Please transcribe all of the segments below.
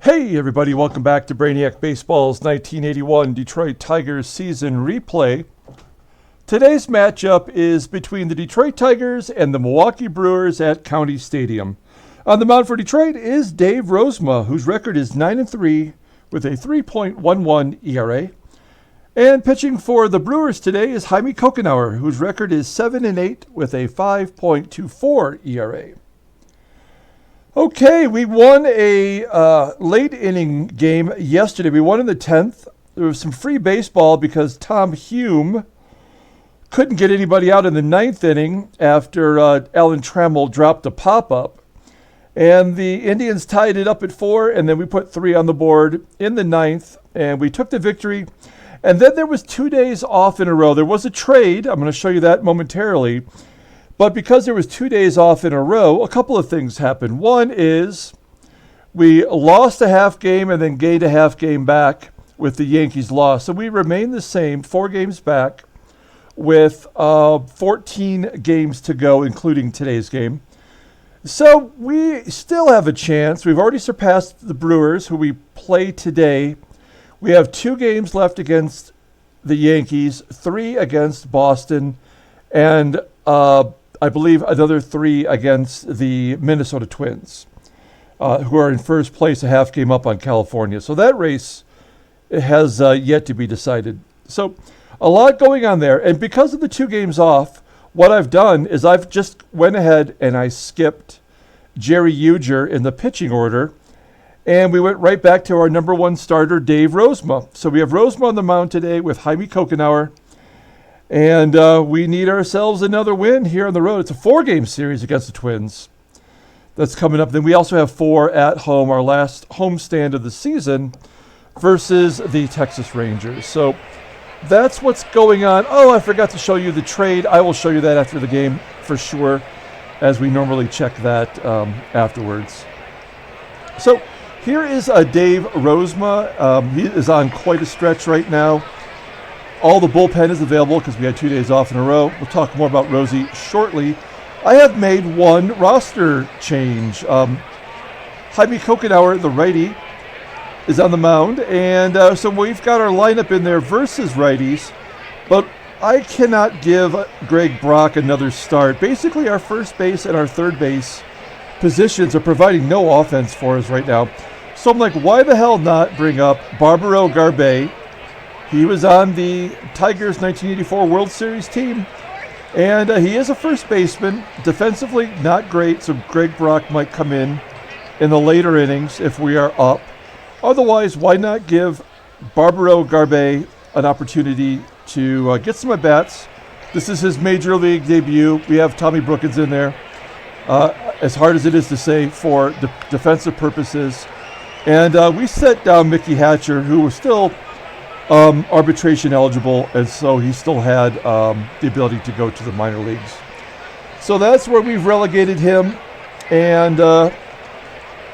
Hey everybody, welcome back to Brainiac Baseball's 1981 Detroit Tigers season replay. Today's matchup is between the Detroit Tigers and the Milwaukee Brewers at County Stadium. On the mound for Detroit is Dave Rozema, whose record is 9-3 with a 3.11 ERA. And pitching for the Brewers today is Jaime Cocanower, whose record is 7-8 with a 5.24 ERA. Okay, we won a late inning game yesterday. We won in the 10th. There was some free baseball because Tom Hume couldn't get anybody out in the 9th inning after Alan Trammell dropped a pop-up. And the Indians tied it up at 4, and then we put 3 on the board in the 9th, and we took the victory. And then there was 2 days off in a row. There was a trade. I'm going to show you that momentarily. But because there was 2 days off in a row, a couple of things happened. One is we lost a half game and then gained a half game back with the Yankees loss. So we remained the same, 4 games back with 14 games to go, including today's game. So we still have a chance. We've already surpassed the Brewers, who we play today. We have 2 games left against the Yankees, 3 against Boston, and I believe another 3 against the Minnesota Twins, who are in first place, a half game up on California. So that race has yet to be decided. So a lot going on there. And because of the 2 games off, what I've done is I've just went ahead and I skipped Jerry Uger in the pitching order. And we went right back to our number 1 starter, Dave Rozema. So we have Rozema on the mound today with Jaime Cocanower. And we need ourselves another win here on the road. It's a 4-game series against the Twins that's coming up. Then we also have 4 at home, our last homestand of the season, versus the Texas Rangers. So that's what's going on. Oh, I forgot to show you the trade. I will show you that after the game for sure, as we normally check that afterwards. So here is Dave Rozema. He is on quite a stretch right now. All the bullpen is available because we had 2 days off in a row. We'll talk more about Rosie shortly. I have made 1 roster change. Jaime Cocanower, the righty, is on the mound. And so we've got our lineup in there versus righties. But I cannot give Greg Brock another start. Basically, our first base and our third base positions are providing no offense for us right now. So I'm like, why the hell not bring up Barbaro Garbey? He was on the Tigers 1984 World Series team, and he is a first baseman. Defensively, not great, so Greg Brock might come in the later innings if we are up. Otherwise, why not give Barbaro Garbey an opportunity to get some at-bats? This is his major league debut. We have Tommy Brookens in there, as hard as it is to say, for defensive purposes. And we set down Mickey Hatcher, who was still arbitration eligible, and so he still had the ability to go to the minor leagues. So that's where we've relegated him. And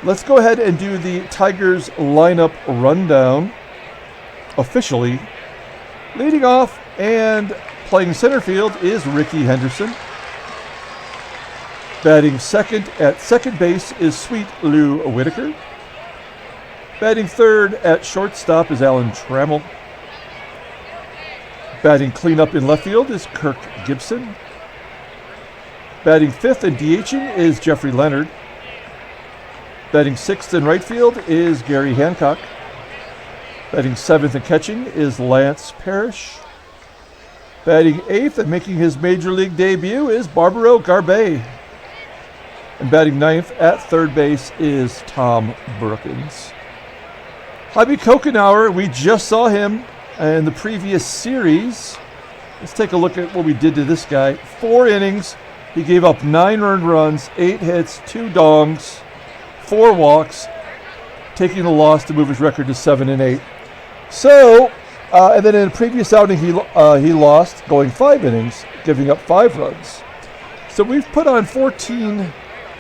let's go ahead and do the Tigers lineup rundown officially. Leading off and playing center field is Rickey Henderson. Batting second at second base is Sweet Lou Whitaker. Batting third at shortstop is Alan Trammell. Batting cleanup in left field is Kirk Gibson. Batting fifth and DHing is Jeffrey Leonard. Batting sixth in right field is Garry Hancock. Batting seventh and catching is Lance Parrish. Batting eighth and making his major league debut is Barbaro Garbey. And batting ninth at third base is Tom Brookens. Jaime Cocanower, we just saw him in the previous series. Let's take a look at what we did to this guy. 4 innings. He gave up 9 earned runs, 8 hits, 2 dongs, 4 walks, taking the loss to move his record to 7-8. So, and then in a previous outing, he lost, going 5 innings, giving up 5 runs. So we've put on 14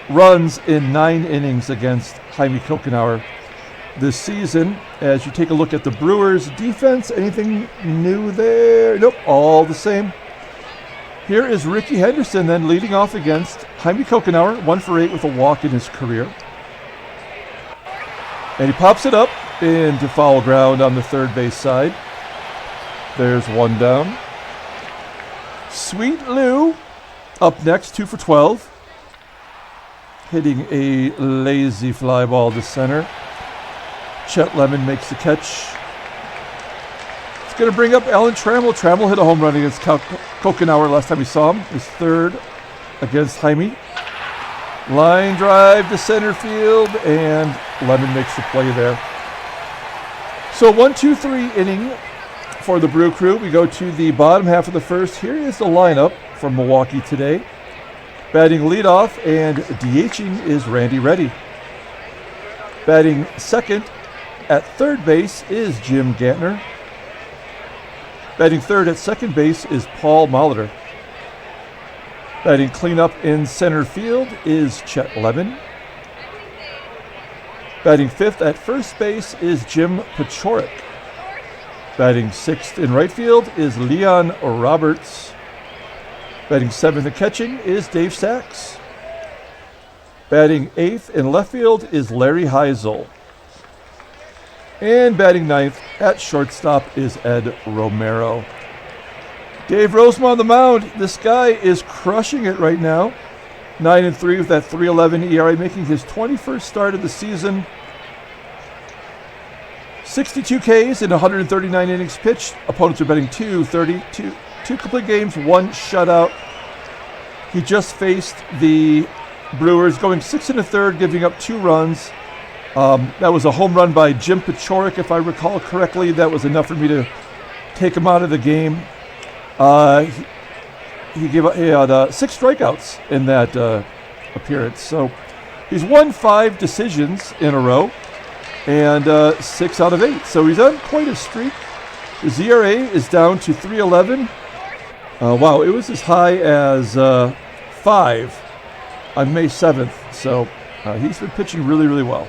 runs in 9 innings against Jaime Cocanower this season. As you take a look at the Brewers defense, anything new there? Nope, all the same. Here is Rickey Henderson then leading off against Jaime Cocanower, 1 for 8 with a walk in his career. And he pops it up into foul ground on the third base side. There's one down. Sweet Lou up next, 2 for 12. Hitting a lazy fly ball to center. Chet Lemon makes the catch. It's going to bring up Alan Trammell. Trammell hit a home run against Cocanower last time we saw him. His third against Jaime. Line drive to center field, and Lemon makes the play there. So 1-2-3 inning for the Brew Crew. We go to the bottom half of the first. Here is the lineup from Milwaukee today. Batting leadoff and DHing is Randy Reddy. Batting second at third base is Jim Gantner. Batting third at second base is Paul Molitor. Batting cleanup in center field is Chet Lemon. Batting fifth at first base is Jim Paciorek. Batting sixth in right field is Leon Roberts. Batting seventh and catching is Dave Sachs. Batting eighth in left field is Larry Hisle. And batting ninth at shortstop is Ed Romero. Dave Rozema on the mound. This guy is crushing it right now. 9-3 with that 3.11 ERA, making his 21st start of the season. 62 Ks in 139 innings pitched. Opponents are betting 230, two complete games, one shutout. He just faced the Brewers, going 6 1/3, giving up 2 runs. That was a home run by Jim Paciorek, if I recall correctly. That was enough for me to take him out of the game. He had 6 strikeouts in that appearance. So he's won 5 decisions in a row and 6 out of 8. So he's on quite a streak. His ERA is down to 3.11. Wow, it was as high as 5 on May 7th. So he's been pitching really, really well.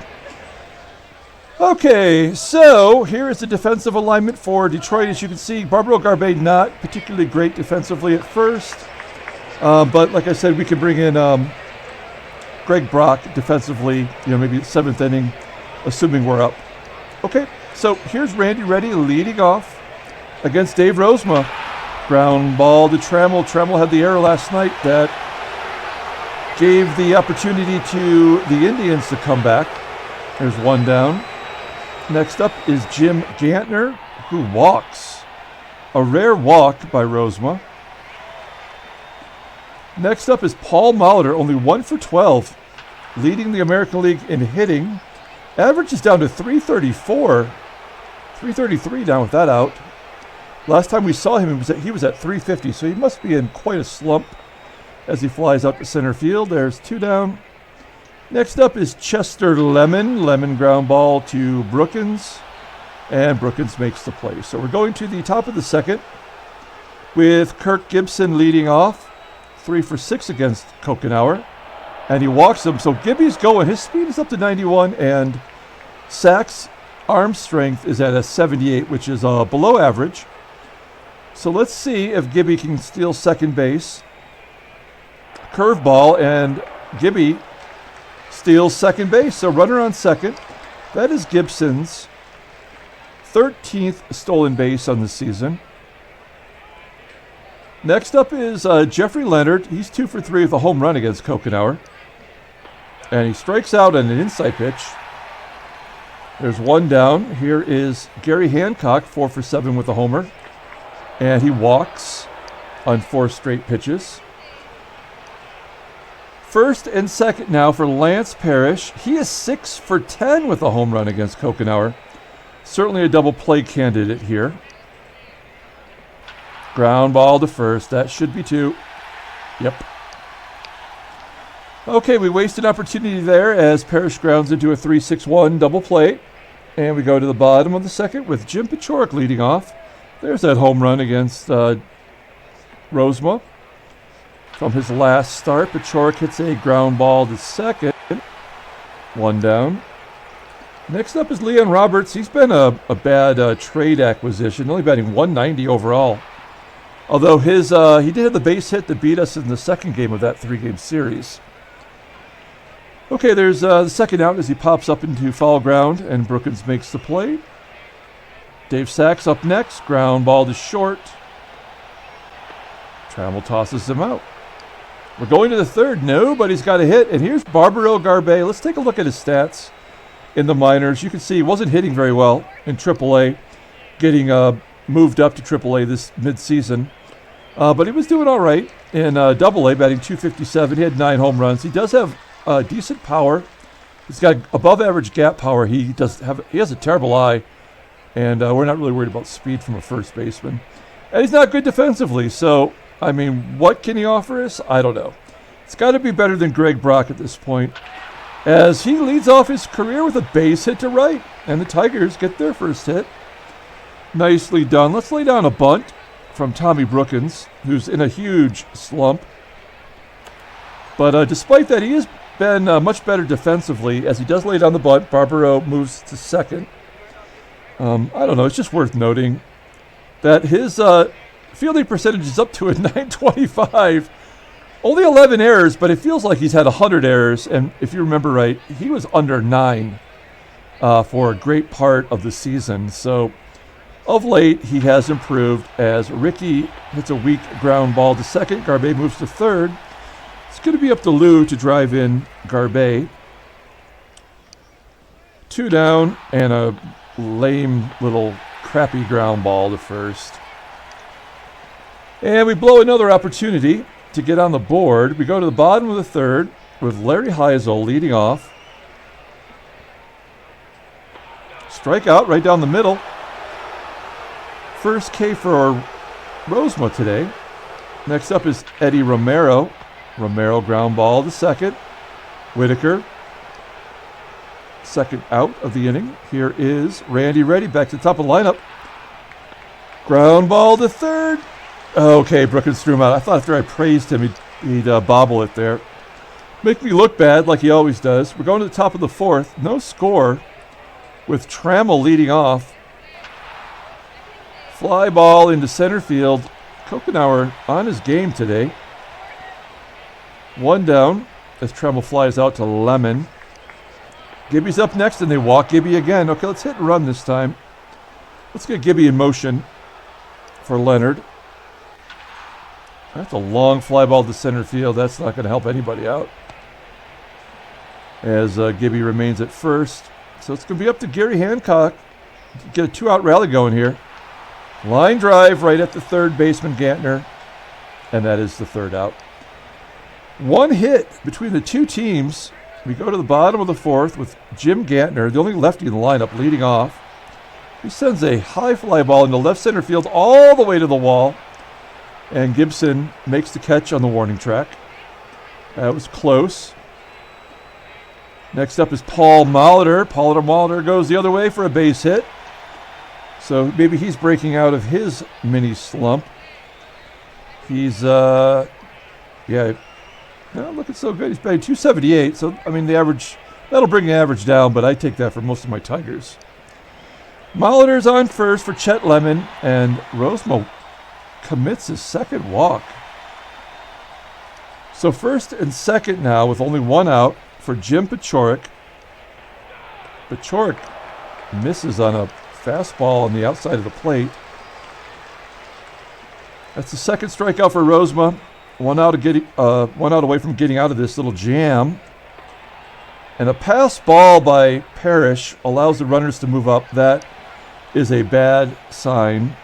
Okay, so here is the defensive alignment for Detroit. As you can see, Barbaro, Garbey not particularly great defensively at first. But like I said, we can bring in Greg Brock defensively, maybe 7th inning, assuming we're up. Okay, so here's Randy Reddy leading off against Dave Rozema. Ground ball to Trammell. Trammell had the error last night that gave the opportunity to the Indians to come back. There's one down. Next up is Jim Gantner, who walks. A rare walk by Rozema. Next up is Paul Molitor, only 1 for 12, leading the American League in hitting. Average is down to 334. 333 down with that out. Last time we saw him, he was at 350, so he must be in quite a slump as he flies out to center field. There's 2 down. Next up is Chester Lemon. Lemon ground ball to Brookens, and Brookens makes the play. So we're going to the top of the second with Kirk Gibson leading off, 3 for 6 against Cocanower, and he walks him. So Gibby's going. His speed is up to 91, and Sachs' arm strength is at a 78, which is below average. So let's see if Gibby can steal second base. Curveball, and Gibby steals second base. So runner on second. That is Gibson's 13th stolen base on the season. Next up is Jeffrey Leonard. He's 2 for 3 with a home run against Cocanower. And he strikes out on an inside pitch. There's one down. Here is Garry Hancock, 4 for 7 with a homer. And he walks on 4 straight pitches. First and second now for Lance Parrish. He is 6 for 10 with a home run against Cocanower. Certainly a double play candidate here. Ground ball to first. That should be 2. Yep. Okay, we wasted opportunity there as Parrish grounds into a 3-6-1 double play. And we go to the bottom of the second with Jim Paciorek leading off. There's that home run against Rozema. From his last start, Paciorek hits a ground ball to second. One down. Next up is Leon Roberts. He's been a bad trade acquisition, only batting 190 overall. Although he did have the base hit that beat us in the second game of that 3-game series. Okay, there's the second out as he pops up into foul ground, and Brookens makes the play. Dave Sachs up next. Ground ball to short. Trammell tosses him out. We're going to the third. Nobody's got a hit. And here's Barbaro Garbey. Let's take a look at his stats in the minors. You can see he wasn't hitting very well in AAA, getting moved up to AAA this midseason. But he was doing all right in AA, batting .257. He had 9 home runs. He does have decent power. He's got above average gap power. He has a terrible eye. And we're not really worried about speed from a first baseman. And he's not good defensively. So, I mean, what can he offer us? I don't know. It's got to be better than Greg Brock at this point, as he leads off his career with a base hit to right. And the Tigers get their first hit. Nicely done. Let's lay down a bunt from Tommy Brookens, who's in a huge slump. But despite that, he has been much better defensively. As he does lay down the bunt, Barbaro moves to second. I don't know. It's just worth noting that his fielding percentage is up to a .925. Only 11 errors, but it feels like he's had 100 errors. And if you remember right, he was under 9 for a great part of the season. So of late, he has improved as Rickey hits a weak ground ball to second. Garbey moves to third. It's going to be up to Lou to drive in Garbey. 2 down and a lame little crappy ground ball to first. And we blow another opportunity to get on the board. We go to the bottom of the third with Larry Hisle leading off. Strikeout right down the middle. First K for Rozema today. Next up is Eddie Romero. Romero ground ball to second. Whitaker. Second out of the inning. Here is Randy Reddy back to the top of the lineup. Ground ball to third. Okay, Brookens threw him out. I thought after I praised him, he'd bobble it there. Make me look bad like he always does. We're going to the top of the fourth. No score with Trammell leading off. Fly ball into center field. Cocanower on his game today. 1 down as Trammell flies out to Lemon. Gibby's up next, and they walk Gibby again. Okay, let's hit and run this time. Let's get Gibby in motion for Leonard. That's a long fly ball to center field. That's not going to help anybody out, as Gibby remains at first. So it's going to be up to Garry Hancock to get a 2-out rally going here. Line drive right at the third baseman, Gantner, and that is the third out. 1 hit between the two teams. We go to the bottom of the fourth with Jim Gantner, the only lefty in the lineup, leading off. He sends a high fly ball into left center field all the way to the wall. And Gibson makes the catch on the warning track. That was close. Next up is Paul Molitor. Molitor goes the other way for a base hit. So maybe he's breaking out of his mini slump. He's, not looking so good. He's batting .278. So, I mean, the average, that'll bring the average down, but I take that for most of my Tigers. Molitor's on first for Chet Lemon, and Rozema commits his second walk. So first and second now with only 1 out for Jim Paciorek. Paciorek misses on a fastball on the outside of the plate. That's the second strikeout for Rozema. 1 out away from getting out of this little jam. And a pass ball by Parrish allows the runners to move up. That is a bad sign.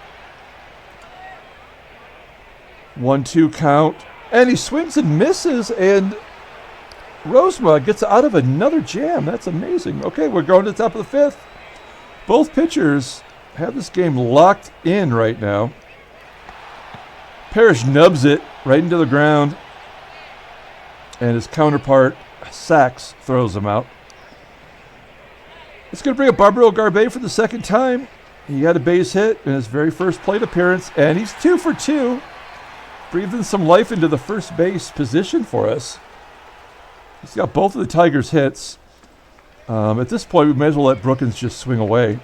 1-2 count. And he swings and misses, and Rozema gets out of another jam. That's amazing. Okay, we're going to the top of the fifth. Both pitchers have this game locked in right now. Parrish nubs it right into the ground, and his counterpart, Sachs, throws him out. It's going to bring up Barbaro Garbey for the second time. He had a base hit in his very first plate appearance, and he's 2 for 2, breathing some life into the first base position for us. He's got both of the Tigers' hits. At this point, we may as well let Brookens just swing away.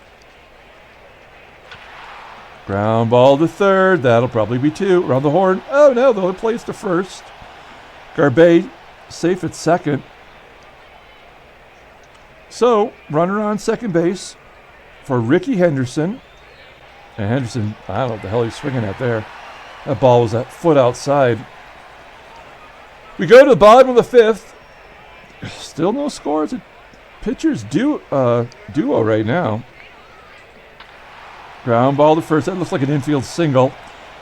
Ground ball to third. That'll probably be 2. Around the horn. Oh, no, though. It plays to first. Garbey safe at second. So, runner on second base for Rickey Henderson. And Henderson, I don't know what the hell he's swinging at there. That ball was a foot outside. We go to the bottom of the fifth. Still no scores. Pitchers duo right now. Ground ball to first. That looks like an infield single.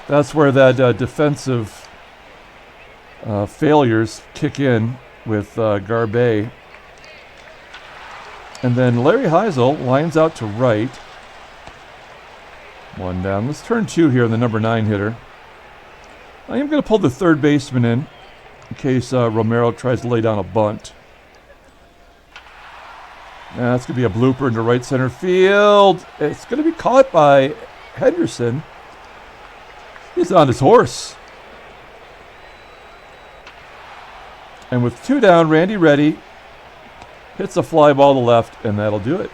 That's where that defensive failures kick in with Garbey. And then Larry Hisle lines out to right. One down. Let's turn two here on the number 9 hitter. I am going to pull the third baseman in case Romero tries to lay down a bunt. That's going to be a blooper into right center field. It's going to be caught by Henderson. He's on his horse. And with 2 down, Randy Reddy hits a fly ball to left, and that'll do it.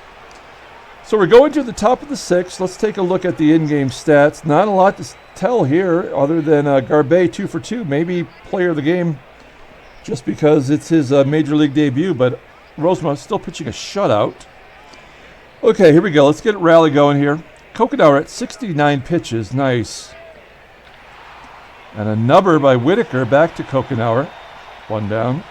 So we're going to the top of the 6th. Let's take a look at the in-game stats. Not a lot to tell here other than Garbey 2 for 2, maybe player of the game just because it's his major league debut, but Rozema still pitching a shutout. Okay, here we go. Let's get rally going here. Cocanower at 69 pitches. Nice. And a number by Whitaker back to Cocanower. 1 down.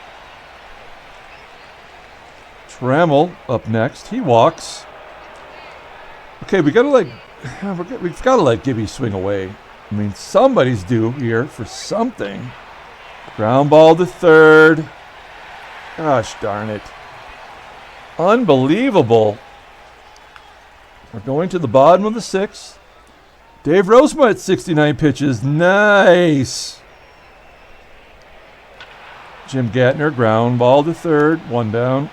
Trammell up next. He walks. Okay, we've got to let Gibby swing away. I mean, somebody's due here for something. Ground ball to third. Gosh darn it. Unbelievable. We're going to the bottom of the 6th. Dave Rozema at 69 pitches. Nice. Jim Gantner, ground ball to third. 1 down.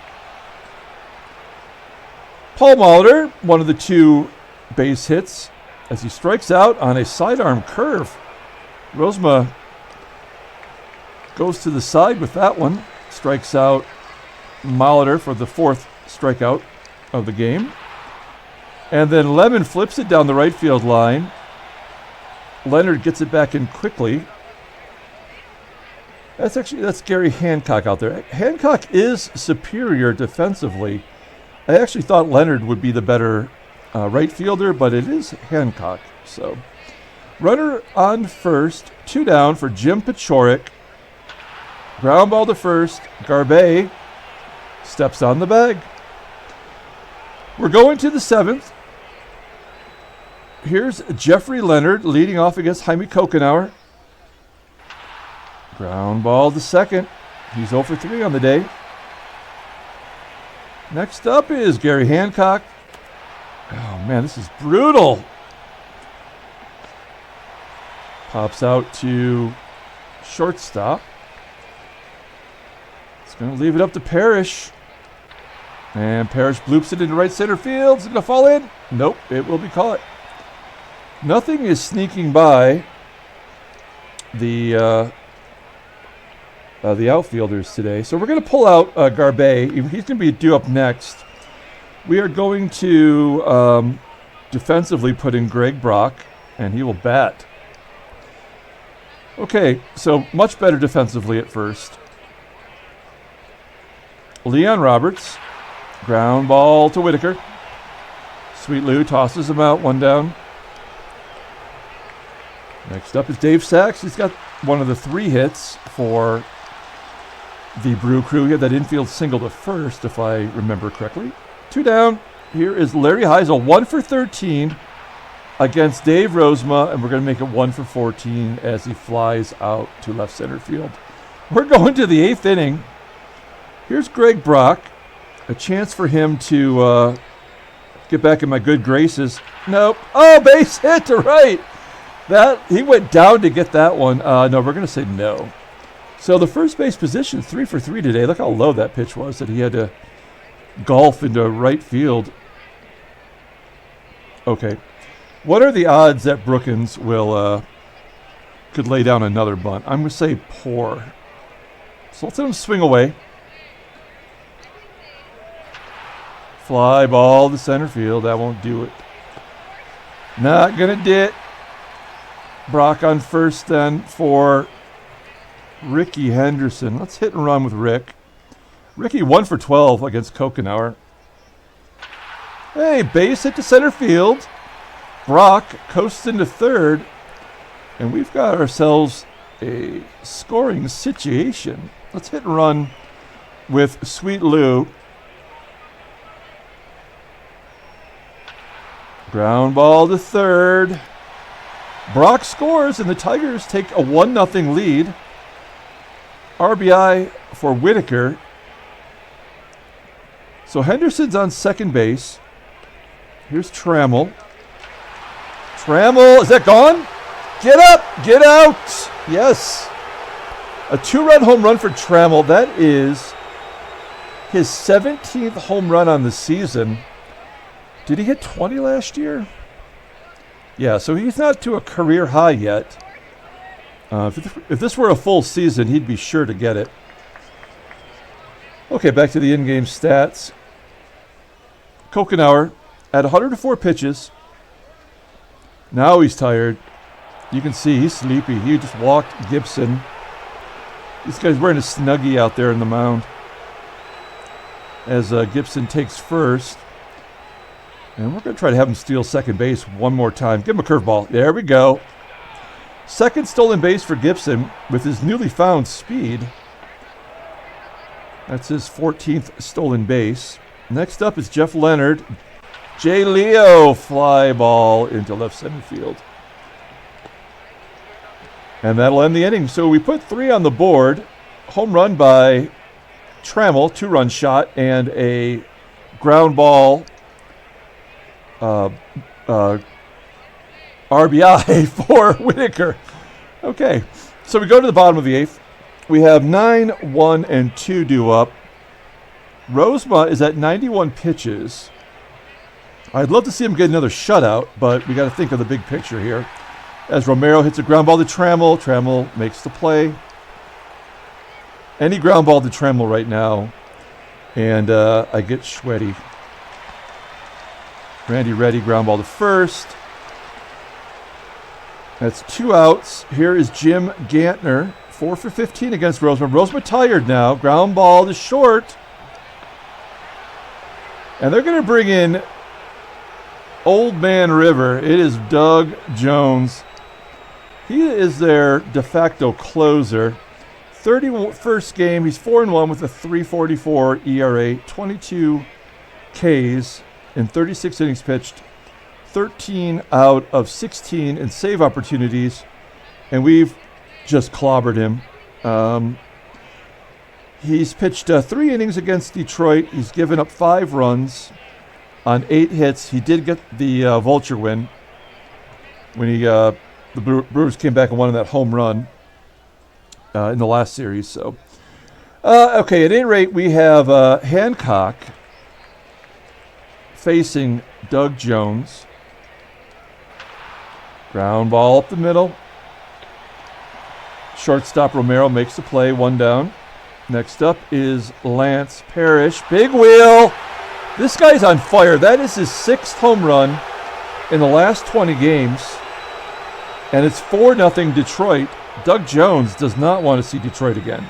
Paul Molitor, one of the 2 base hits, as he strikes out on a sidearm curve. Rozema goes to the side with that one. Strikes out Molitor for the 4th strikeout of the game. And then Lemon flips it down the right field line. Leonard gets it back in quickly. That's Garry Hancock out there. Hancock is superior defensively. I actually thought Leonard would be the better right fielder, but it is Hancock. So, runner on first, 2 down for Jim Paciorek. Ground ball to first. Garbey steps on the bag. We're going to the 7th. Here's Jeffrey Leonard leading off against Jaime Cocanower. Ground ball to second. He's 0 for 3 on the day. Next up is Garry Hancock. Oh, man, this is brutal. Pops out to shortstop. It's going to leave it up to Parrish. And Parrish bloops it into right center field. Is it going to fall in? Nope, it will be caught. Nothing is sneaking by the outfielders today. So we're going to pull out Garbey. He's going to be due up next. We are going to defensively put in Greg Brock, and he will bat. Okay, so much better defensively at first. Leon Roberts, ground ball to Whitaker. Sweet Lou tosses him out, 1 down. Next up is Dave Sachs. He's got one of the 3 hits for the Brew Crew. He had that infield single to first, if I remember correctly. 2 down. Here is Larry Hisle, 1 for 13 against Dave Rozema, and we're going to make it 1 for 14 as he flies out to left center field. We're going to the 8th inning. Here's Greg Brock. A chance for him to get back in my good graces. Nope. Oh, base hit to right. He went down to get that one. No, we're going to say no. So the first base position, 3 for 3 today. Look how low that pitch was that he had to golf into right field. Okay. What are the odds that Brookens could lay down another bunt? I'm going to say poor. So let's let him swing away. Fly ball to center field. That won't do it. Not going to do it. Brock on first then for Rickey Henderson. Let's hit and run with Rick. Rickey 1 for 12 against Cocanower. Hey, base hit to center field. Brock coasts into third. And we've got ourselves a scoring situation. Let's hit and run with Sweet Lou. Ground ball to third. Brock scores, and the Tigers take a 1-0 lead. RBI for Whitaker. So Henderson's on second base. Here's Trammell. Trammell, is that gone? Get up, get out. Yes. A 2-run home run for Trammell. That is his 17th home run on the season. Did he hit 20 last year? Yeah, so he's not to a career high yet. If this were a full season, he'd be sure to get it. Okay, back to the in-game stats. Cocanower at 104 pitches. Now he's tired. You can see he's sleepy. He just walked Gibson. This guy's wearing a Snuggie out there in the mound as Gibson takes first. And we're going to try to have him steal second base one more time. Give him a curveball. There we go. Second stolen base for Gibson with his newly found speed. That's his 14th stolen base. Next up is Jeff Leonard. J. Leo fly ball into left center field. And that'll end the inning. So we put 3 on the board. Home run by Trammell, 2-run shot, and a ground ball RBI for Whitaker. Okay, so we go to the bottom of the 8th. We have 9, 1, and 2 due up. Rozema is at 91 pitches. I'd love to see him get another shutout, but we got to think of the big picture here. As Romero hits a ground ball to Trammell, Trammell makes the play. Any ground ball to Trammell right now, and I get sweaty. Randy Reddy, ground ball to first. That's 2 outs. Here is Jim Gantner, 4 for 15 against Rozema. Rozema tired now. Ground ball to short. And they're going to bring in Old Man River. It is Doug Jones. He is their de facto closer. 31st game. He's 4-1 with a 3.44 ERA, 22 Ks in 36 innings pitched, 13 out of 16 in save opportunities, and we've just clobbered him. He's pitched 3 innings against Detroit. He's given up 5 runs on 8 hits. He did get the vulture win when the Brewers came back and won that home run in the last series. So, okay, at any rate, we have Hancock facing Doug Jones. Ground ball up the middle. Shortstop Romero makes the play, 1 down. Next up is Lance Parrish. Big wheel. This guy's on fire. That is his 6th home run in the last 20 games. And it's 4-0 Detroit. Doug Jones does not want to see Detroit again.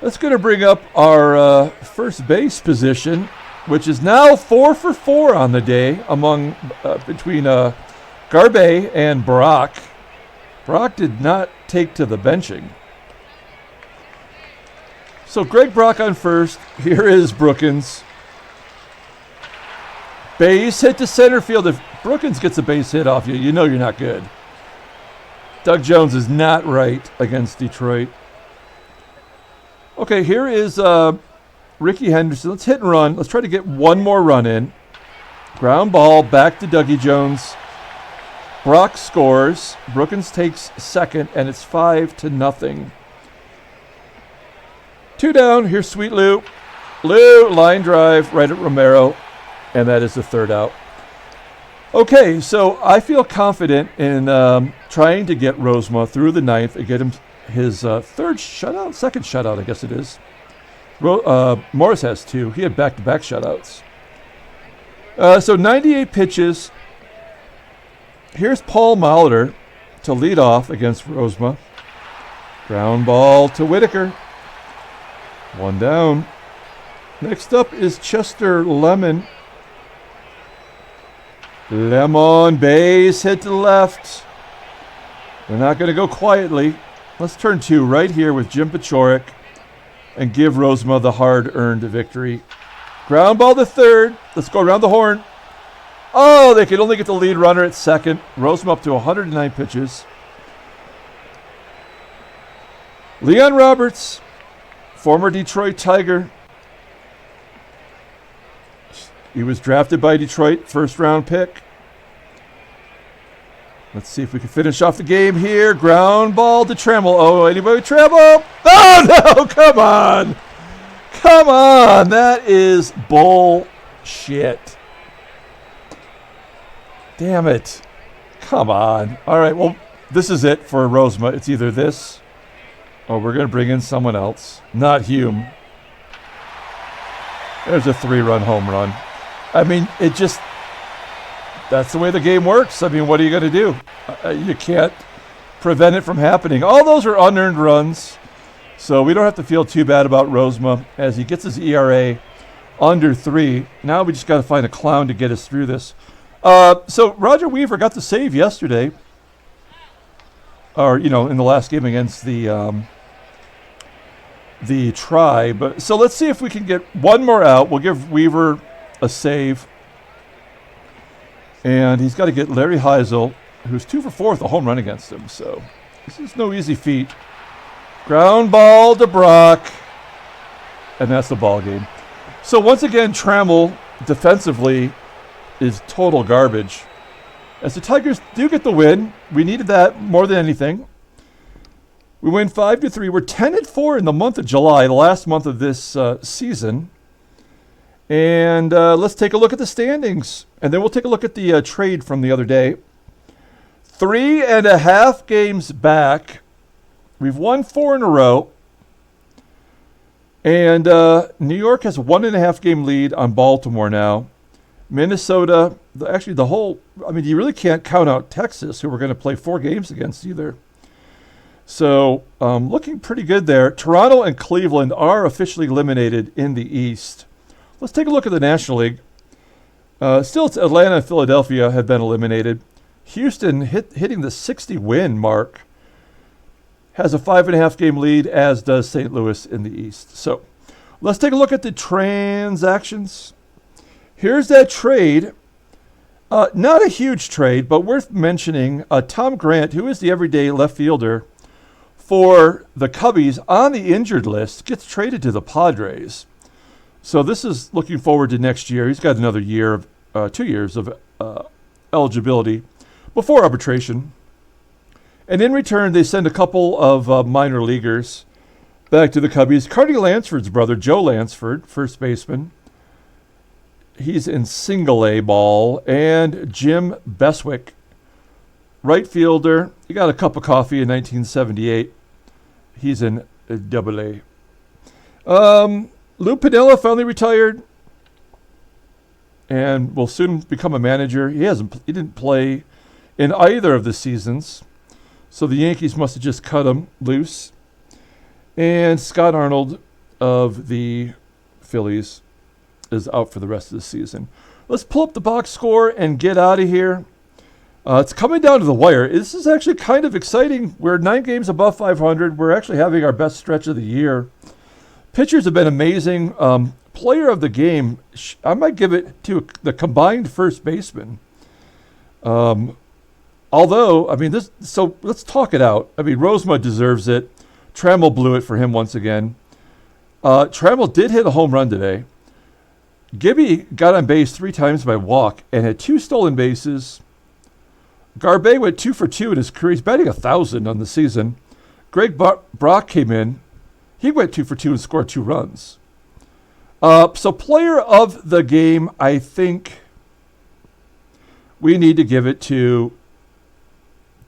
That's going to bring up our first base position, which is now 4 for 4 on the day between Garbey and Brock. Brock did not take to the benching. So Greg Brock on first. Here is Brookens. Base hit to center field. If Brookens gets a base hit off you, you know you're not good. Doug Jones is not right against Detroit. Okay, here is Rickey Henderson. Let's hit and run. Let's try to get one more run in. Ground ball back to Dougie Jones. Brock scores. Brookens takes second, and it's 5-0. 2 down. Here's Sweet Lou. Lou, line drive right at Romero, and that is the 3rd out. Okay, so I feel confident in trying to get Rozema through the 9th and get him his 3rd shutout, 2nd shutout, I guess it is. Morris has 2. He had back-to-back shutouts. So 98 pitches. Here's Paul Molitor to lead off against Rozema. Ground ball to Whitaker. 1 down. Next up is Chester Lemon. Lemon base hit to the left. They're not going to go quietly. Let's turn 2 right here with Jim Paciorek and give Rozema the hard-earned victory. Ground ball to third. Let's go around the horn. Oh, they could only get the lead runner at second. Rozema up to 109 pitches. Leon Roberts, former Detroit Tiger. He was drafted by Detroit, first-round pick. Let's see if we can finish off the game here. Ground ball to Trammell. Oh, anybody Trammell? Oh, no, come on. Come on. That is bullshit. Damn it. Come on. All right, well, this is it for Rozema. It's either this or we're going to bring in someone else. Not Hume. There's a 3-run home run. I mean, it just, that's the way the game works. I mean, what are you going to do? You can't prevent it from happening. All those are unearned runs, so we don't have to feel too bad about Rozema as he gets his ERA under 3. Now we just got to find a clown to get us through this. So Roger Weaver got the save yesterday, or, in the last game against the Tribe. So let's see if we can get one more out. We'll give Weaver a save. And he's got to get Larry Hisle, who's 2 for 4 with a home run against him. So this is no easy feat. Ground ball to Brock. And that's the ball game. So once again, Trammell defensively is total garbage. As the Tigers do get the win, we needed that more than anything. We win 5-3. We're 10-4 in the month of July, the last month of this season. And let's take a look at the standings. And then we'll take a look at the trade from the other day. 3.5 games back. We've won 4 in a row. And New York has a 1.5 game lead on Baltimore now. Minnesota, you really can't count out Texas, who we're going to play 4 games against either. So looking pretty good there. Toronto and Cleveland are officially eliminated in the East. Let's take a look at the National League. Still, it's Atlanta and Philadelphia have been eliminated. Houston hitting the 60 win mark. Has a 5.5 game lead, as does St. Louis in the East. So let's take a look at the transactions. Here's that trade. Not a huge trade, but worth mentioning. Tom Grant, who is the everyday left fielder for the Cubbies on the injured list, gets traded to the Padres. So this is looking forward to next year. He's got another year, 2 years of eligibility before arbitration. And in return, they send a couple of minor leaguers back to the Cubbies. Carney Lansford's brother, Joe Lansford, first baseman. He's in single A ball. And Jim Beswick, right fielder. He got a cup of coffee in 1978. He's in double A. Lou Piniella finally retired and will soon become a manager. He didn't play in either of the seasons, so the Yankees must have just cut him loose. And Scott Arnold of the Phillies is out for the rest of the season. Let's pull up the box score and get out of here. It's coming down to the wire. This is actually kind of exciting. We're 9 games above 500. We're actually having our best stretch of the year. Pitchers have been amazing. Player of the game, I might give it to the combined first baseman. Although, so let's talk it out. Rozema deserves it. Trammell blew it for him once again. Trammell did hit a home run today. Gibby got on base 3 times by walk and had 2 stolen bases. Garbey went 2 for 2 in his career. He's batting 1,000 on the season. Greg Brock came in. He went 2 for 2 and scored 2 runs. So player of the game, I think we need to give it to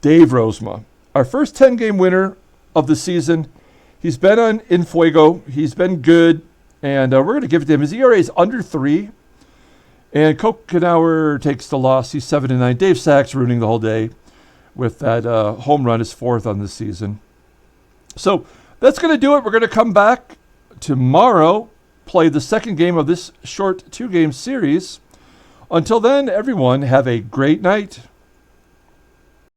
Dave Rozema. Our first 10-game winner of the season. He's been in Fuego. He's been good. And we're going to give it to him. His ERA is under 3. And Cocanower takes the loss. He's 7-9. Dave Sachs ruining the whole day with that home run, his 4th on the season. So that's going to do it. We're going to come back tomorrow, play the second game of this short 2-game series. Until then, everyone, have a great night.